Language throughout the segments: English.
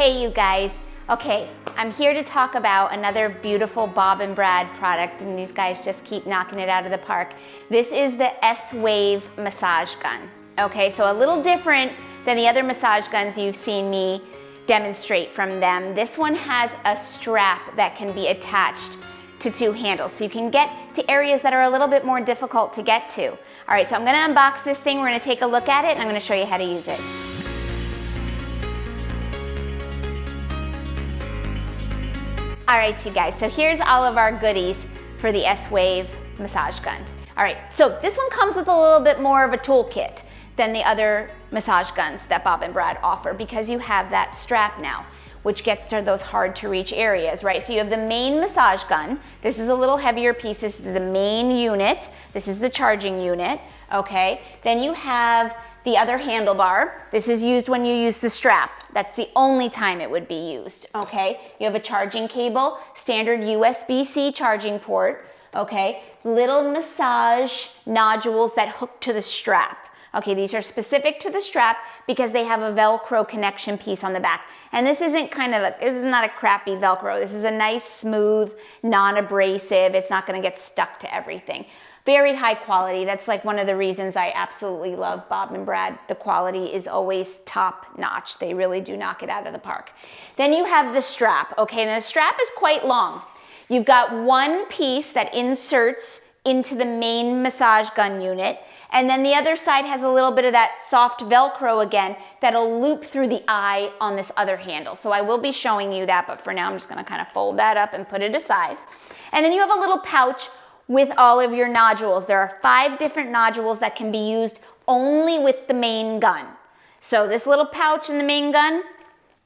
Hey you guys, okay, I'm here to talk about another beautiful Bob and Brad product, and these guys just keep knocking it out of the park. This is the sWave massage gun. Okay, so a little different than the other massage guns you've seen me demonstrate from them. This one has a strap that can be attached to two handles, so you can get to areas that are a little bit more difficult to get to. All right, so I'm gonna unbox this thing, we're gonna take a look at it, and I'm gonna show you how to use it. All right, you guys, so here's all of our goodies for the sWave massage gun. All right, so this one comes with a little bit more of a toolkit than the other massage guns that Bob and Brad offer, because you have that strap now, which gets to those hard to reach areas, right? So you have the main massage gun. This is a little heavier piece. This is the main unit. This is the charging unit, okay? Then you have the other handlebar. This is used when you use the strap. That's the only time it would be used, okay? You have a charging cable, standard USB-C charging port, okay? Little massage nodules that hook to the strap. Okay, these are specific to the strap because they have a Velcro connection piece on the back. And this isn't this is not a crappy Velcro. This is a nice, smooth, non-abrasive. It's not gonna get stuck to everything. Very high quality. That's like one of the reasons I absolutely love Bob and Brad. The quality is always top notch. They really do knock it out of the park. Then you have the strap, okay? And the strap is quite long. You've got one piece that inserts into the main massage gun unit, and then the other side has a little bit of that soft Velcro again that'll loop through the eye on this other handle. So I will be showing you that, but for now I'm just gonna kind of fold that up and put it aside. And then you have a little pouch with all of your nodules. There are 5 different nodules that can be used only with the main gun. So this little pouch in the main gun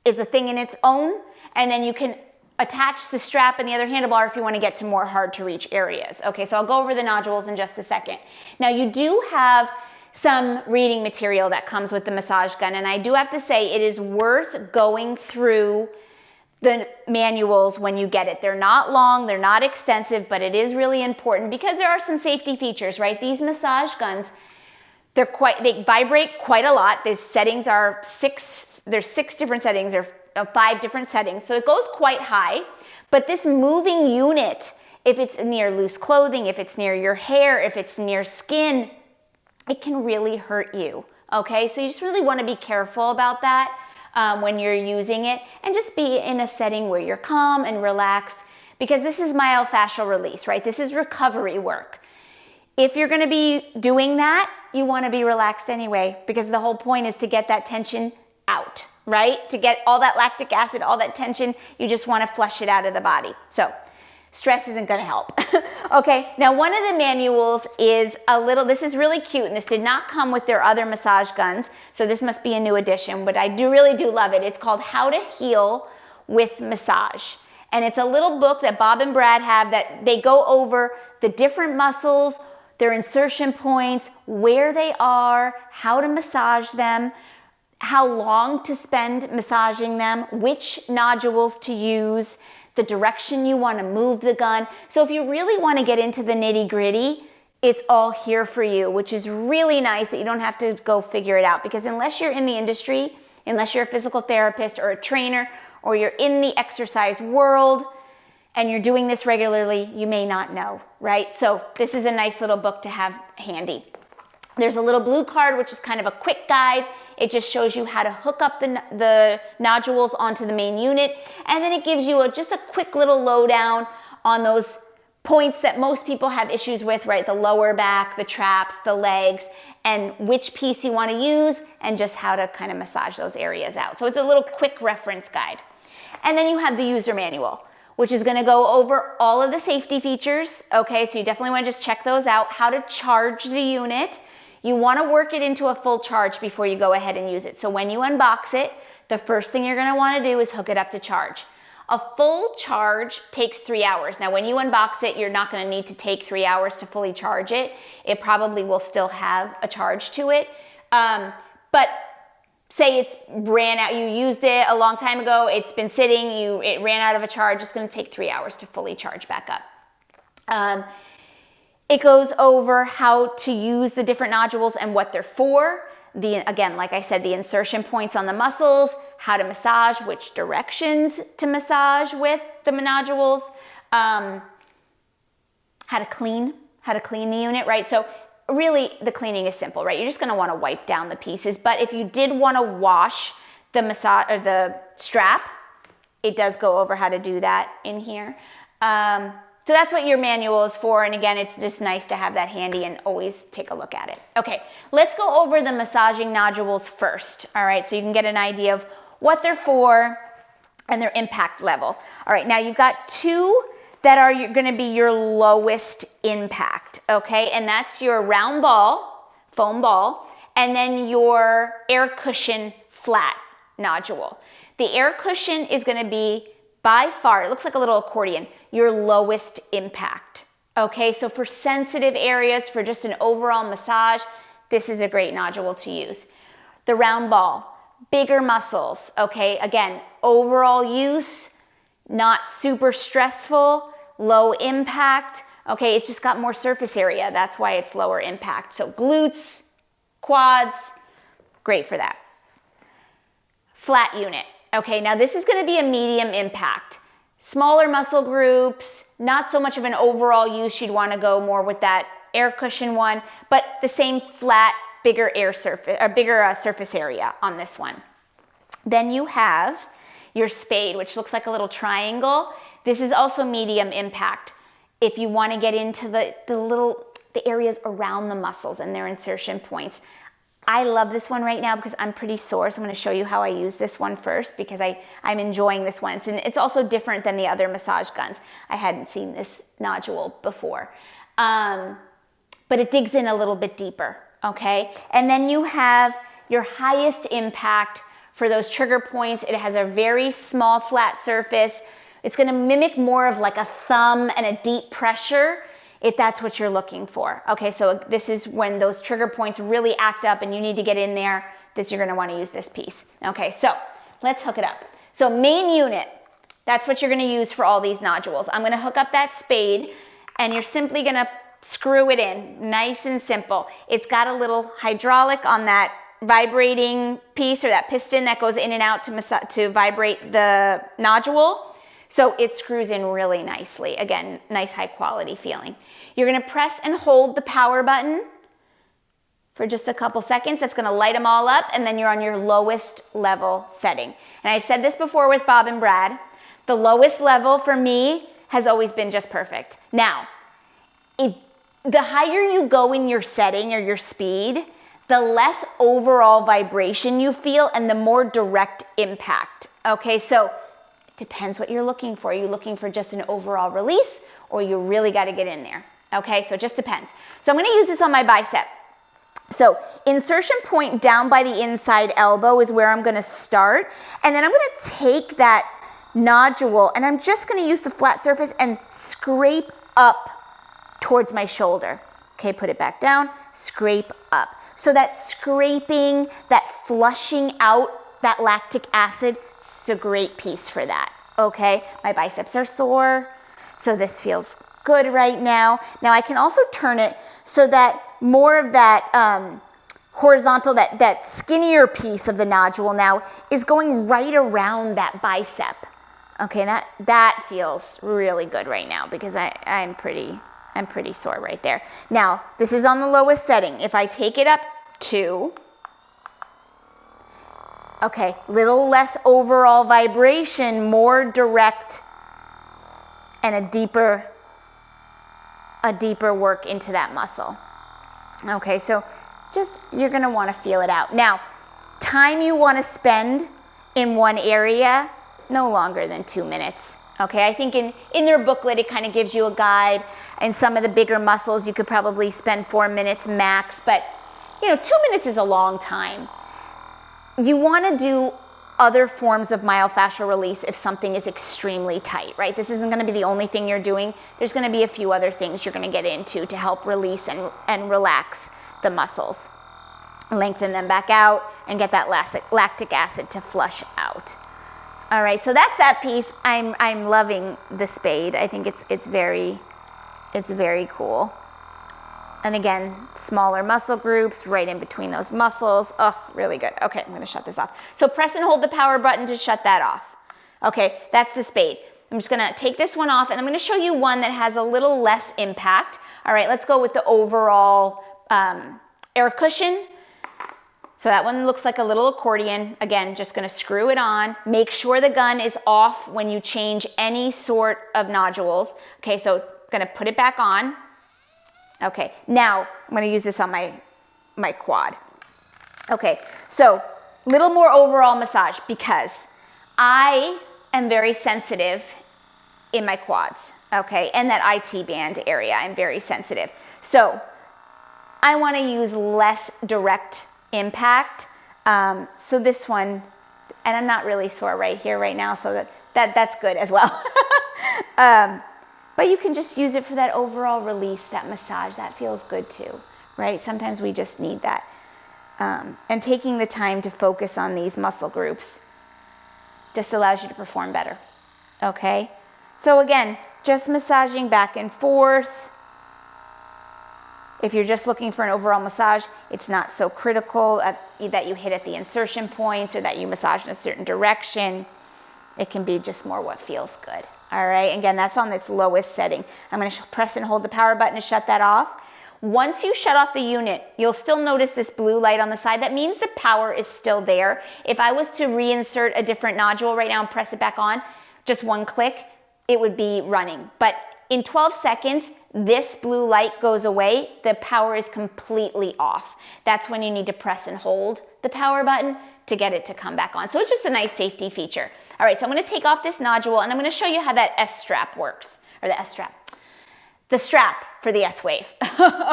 is a thing in its own, and then you can attach the strap and the other handlebar if you want to get to more hard to reach areas. Okay, so I'll go over the nodules in just a second. Now you do have some reading material that comes with the massage gun, and I do have to say it is worth going through the manuals when you get it. They're not long, they're not extensive, but it is really important because there are some safety features, right? These massage guns, they vibrate quite a lot. These settings are there's 6 different settings, or 5 different settings, so it goes quite high. But this moving unit, if it's near loose clothing, if it's near your hair, if it's near skin, it can really hurt you, okay? So you just really wanna be careful about that when you're using it, and just be in a setting where you're calm and relaxed, because this is myofascial release, right? This is recovery work. If you're gonna be doing that, you wanna be relaxed anyway, because the whole point is to get that tension out, right? To get all that lactic acid, all that tension, you just wanna flush it out of the body. So stress isn't gonna help. Okay, now one of the manuals is this is really cute, and this did not come with their other massage guns, so this must be a new addition, but I really do love it. It's called How to Heal with Massage. And it's a little book that Bob and Brad have that they go over the different muscles, their insertion points, where they are, how to massage them, how long to spend massaging them, which nodules to use, the direction you want to move the gun. So if you really want to get into the nitty-gritty, it's all here for you, which is really nice that you don't have to go figure it out, because unless you're in the industry, unless you're a physical therapist or a trainer, or you're in the exercise world and you're doing this regularly, you may not know, right? So this is a nice little book to have handy. There's a little blue card, which is kind of a quick guide. It just shows you how to hook up the nodules onto the main unit, and then it gives you just a quick little lowdown on those points that most people have issues with, right? The lower back, the traps, the legs, and which piece you want to use, and just how to kind of massage those areas out. So it's a little quick reference guide. And then you have the user manual, which is going to go over all of the safety features. Okay, so you definitely want to just check those out. How to charge the unit. You want to work it into a full charge before you go ahead and use it. So when you unbox it, the first thing you're going to want to do is hook it up to charge. A full charge takes 3 hours. Now when you unbox it, you're not going to need to take 3 hours to fully charge it. It probably will still have a charge to it. But say it's ran out, you used it a long time ago, it's been sitting, it ran out of a charge, it's going to take 3 hours to fully charge back up. It goes over how to use the different nodules and what they're for. Again, like I said, the insertion points on the muscles, how to massage, which directions to massage with the nodules, how to clean the unit, right? So really the cleaning is simple, right? You're just gonna wanna wipe down the pieces, but if you did wanna wash the massage or the strap, it does go over how to do that in here. So that's what your manual is for. And again, it's just nice to have that handy and always take a look at it. Okay, let's go over the massaging nodules first. All right, so you can get an idea of what they're for and their impact level. All right, now you've got two that are gonna be your lowest impact, okay? And that's your round ball, foam ball, and then your air cushion flat nodule. The air cushion is gonna be by far, it looks like a little accordion, your lowest impact, okay? So for sensitive areas, for just an overall massage, this is a great nodule to use. The round ball, bigger muscles, okay? Again, overall use, not super stressful, low impact, okay? It's just got more surface area. That's why it's lower impact. So glutes, quads, great for that. Flat unit. Okay, now this is gonna be a medium impact. Smaller muscle groups, not so much of an overall use. You'd wanna go more with that air cushion one, but the same flat, bigger surface area on this one. Then you have your spade, which looks like a little triangle. This is also medium impact. If you wanna get into the areas around the muscles and their insertion points. I love this one right now because I'm pretty sore, so I'm gonna show you how I use this one first because I'm enjoying this one. It's also different than the other massage guns. I hadn't seen this nodule before. But it digs in a little bit deeper, okay? And then you have your highest impact for those trigger points. It has a very small flat surface. It's gonna mimic more of like a thumb and a deep pressure, if that's what you're looking for. Okay, so this is when those trigger points really act up and you need to get in there, you're gonna wanna use this piece. Okay, so let's hook it up. So main unit, that's what you're gonna use for all these nodules. I'm gonna hook up that spade and you're simply gonna screw it in, nice and simple. It's got a little hydraulic on that vibrating piece or that piston that goes in and out to vibrate the nodule. So it screws in really nicely. Again, nice high quality feeling. You're gonna press and hold the power button for just a couple seconds. That's gonna light them all up and then you're on your lowest level setting. And I've said this before with Bob and Brad, the lowest level for me has always been just perfect. Now, the higher you go in your setting or your speed, the less overall vibration you feel and the more direct impact. Okay, so depends what you're looking for. Are you looking for just an overall release or you really got to get in there? Okay, so it just depends. So I'm going to use this on my bicep. So insertion point down by the inside elbow is where I'm going to start. And then I'm going to take that nodule and I'm just going to use the flat surface and scrape up towards my shoulder. Okay, put it back down, scrape up. So that scraping, that flushing out that lactic acid, it's a great piece for that, okay? My biceps are sore, so this feels good right now. Now I can also turn it so that more of that horizontal, that skinnier piece of the nodule now is going right around that bicep. Okay, that feels really good right now because I'm pretty sore right there. Now, this is on the lowest setting. If I take it up to, okay, little less overall vibration, more direct and a deeper work into that muscle. Okay, so just, you're gonna wanna feel it out. Now, time you wanna spend in one area, no longer than 2 minutes. Okay, I think in their booklet, it kind of gives you a guide. And some of the bigger muscles, you could probably spend 4 minutes max, but 2 minutes is a long time. You wanna do other forms of myofascial release if something is extremely tight, right? This isn't gonna be the only thing you're doing. There's gonna be a few other things you're gonna get into to help release and relax the muscles. Lengthen them back out and get that lactic acid to flush out. All right, so that's that piece. I'm loving the spade. I think it's very cool. And again, smaller muscle groups right in between those muscles. Oh, really good. Okay, I'm gonna shut this off. So press and hold the power button to shut that off. Okay, that's the spade. I'm just gonna take this one off and I'm gonna show you one that has a little less impact. All right, let's go with the overall air cushion. So that one looks like a little accordion. Again, just gonna screw it on. Make sure the gun is off when you change any sort of nodules. Okay, so gonna put it back on. Okay, now I'm gonna use this on my quad. Okay, so little more overall massage because I am very sensitive in my quads, okay, and that IT band area, I'm very sensitive. So I wanna use less direct impact. So this one, and I'm not really sore right here right now, so that's good as well. But you can just use it for that overall release, that massage. That feels good too, right? Sometimes we just need that. And taking the time to focus on these muscle groups just allows you to perform better, okay? So again, just massaging back and forth. If you're just looking for an overall massage, it's not so critical that you hit at the insertion points or that you massage in a certain direction. It can be just more what feels good. All right, again, that's on its lowest setting. I'm gonna press and hold the power button to shut that off. Once you shut off the unit, you'll still notice this blue light on the side. That means the power is still there. If I was to reinsert a different nodule right now and press it back on, just one click, it would be running. But in 12 seconds, this blue light goes away. The power is completely off. That's when you need to press and hold the power button to get it to come back on. So it's just a nice safety feature. All right, so I'm gonna take off this nodule and I'm gonna show you how that S-strap works, or the S-strap. The strap for the sWave.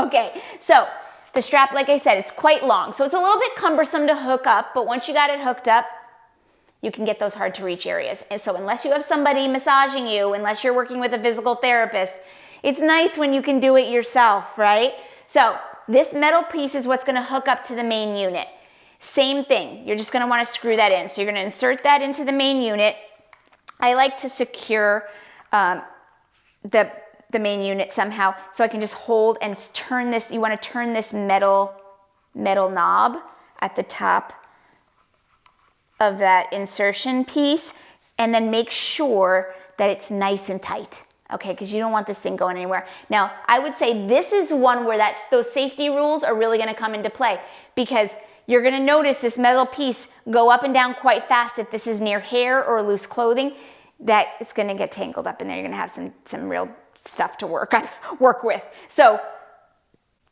Okay, so the strap, like I said, it's quite long. So it's a little bit cumbersome to hook up, but once you got it hooked up, you can get those hard to reach areas. And so unless you have somebody massaging you, unless you're working with a physical therapist, it's nice when you can do it yourself, right? So this metal piece is what's gonna hook up to the main unit. Same thing, you're just gonna wanna screw that in. So you're gonna insert that into the main unit. I like to secure the main unit somehow so I can just hold and turn this. You wanna turn this metal knob at the top of that insertion piece and then make sure that it's nice and tight. Okay, because you don't want this thing going anywhere. Now, I would say this is one where those safety rules are really gonna come into play because you're gonna notice this metal piece go up and down quite fast if this is near hair or loose clothing, that it's gonna get tangled up in there. You're gonna have some real stuff to work with. So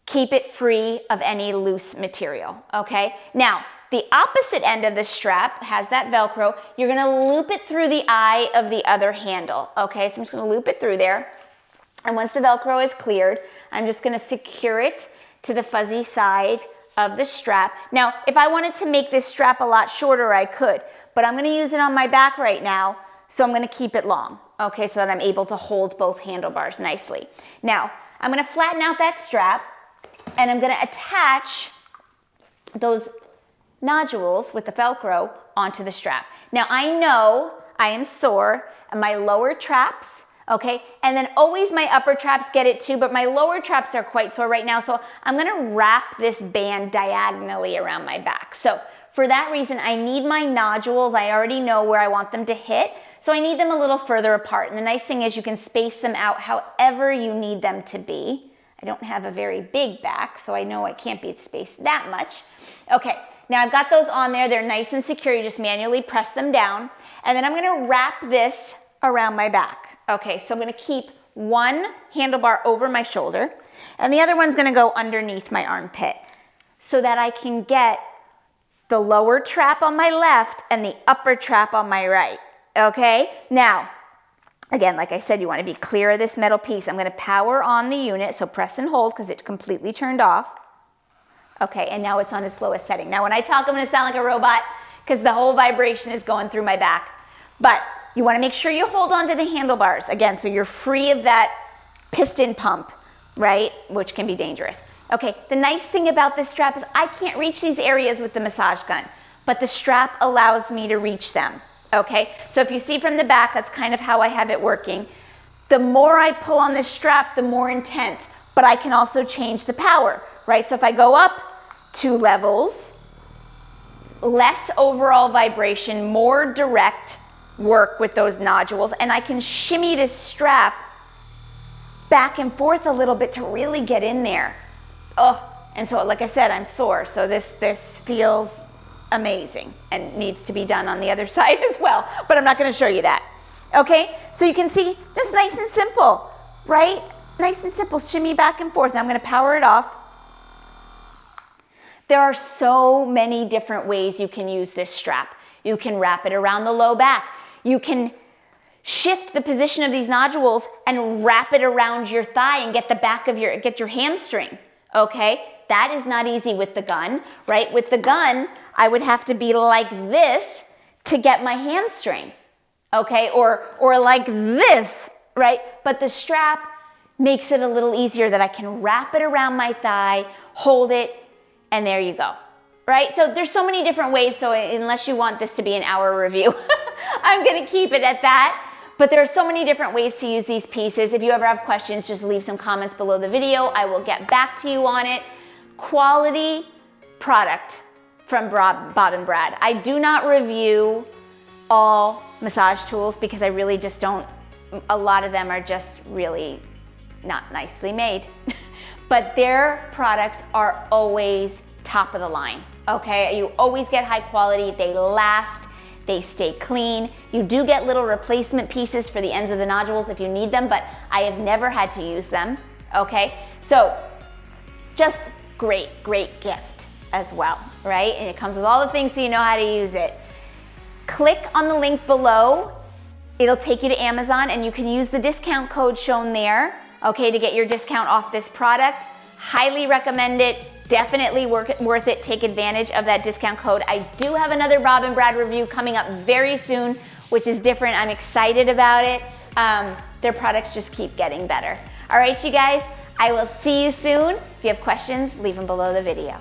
keep it free of any loose material, okay? Now, the opposite end of the strap has that Velcro. You're gonna loop it through the eye of the other handle, okay? So I'm just gonna loop it through there. And once the Velcro is cleared, I'm just gonna secure it to the fuzzy side of the strap. Now, if I wanted to make this strap a lot shorter, I could, but I'm gonna use it on my back right now, so I'm gonna keep it long, okay, so that I'm able to hold both handlebars nicely. Now, I'm gonna flatten out that strap, and I'm gonna attach those nodules with the Velcro onto the strap. Now, I know I am sore, and my lower traps, okay, and then always my upper traps get it too, but my lower traps are quite sore right now, so I'm gonna wrap this band diagonally around my back. So for that reason, I need my nodules. I already know where I want them to hit, so I need them a little further apart. And the nice thing is you can space them out however you need them to be. I don't have a very big back, so I know I can't be spaced that much. Okay, now I've got those on there. They're nice and secure. You just manually press them down. And then I'm gonna wrap this around my back. Okay, so I'm gonna keep one handlebar over my shoulder and the other one's gonna go underneath my armpit so that I can get the lower trap on my left and the upper trap on my right, okay? Now, again, like I said, you wanna be clear of this metal piece. I'm gonna power on the unit, so press and hold because it completely turned off. Okay, and now it's on its lowest setting. Now when I talk, I'm gonna sound like a robot because the whole vibration is going through my back. But you wanna make sure you hold on to the handlebars, again, so you're free of that piston pump, right? Which can be dangerous. Okay, the nice thing about this strap is I can't reach these areas with the massage gun, but the strap allows me to reach them, okay? So if you see from the back, that's kind of how I have it working. The more I pull on this strap, the more intense, but but I can also change the power, right? So if I go up 2 levels, less overall vibration, more direct work with those nodules, and I can shimmy this strap back and forth a little bit to really get in there. Oh, and so like I said, I'm sore, so this feels amazing and needs to be done on the other side as well, but I'm not going to show you that. Okay, so you can see, just nice and simple, right? Nice and simple, shimmy back and forth. Now I'm going to power it off. There are so many different ways you can use this strap. You can wrap it around the low back. You can shift the position of these nodules and wrap it around your thigh and get the back of your hamstring, okay? That is not easy with the gun, right? With the gun, I would have to be like this to get my hamstring, okay? Or like this, right? But the strap makes it a little easier that I can wrap it around my thigh, hold it, and there you go, right? So there's so many different ways, so unless you want this to be an hour review, I'm gonna keep it at that. But there are so many different ways to use these pieces. If you ever have questions, just leave some comments below the video. I will get back to you on it. Quality product from Bob and Brad. I do not review all massage tools because I really just don't, a lot of them are just really not nicely made. But their products are always top of the line, okay? You always get high quality, they last, they stay clean. You do get little replacement pieces for the ends of the nodules if you need them, but I have never had to use them, okay? So just great, great gift as well, right? And it comes with all the things so you know how to use it. Click on the link below. It'll take you to Amazon and you can use the discount code shown there, okay, to get your discount off this product. Highly recommend it. Definitely worth it. Take advantage of that discount code. I do have another Bob and Brad review coming up very soon, which is different. I'm excited about it. Their products just keep getting better. All right, you guys, I will see you soon. If you have questions, leave them below the video.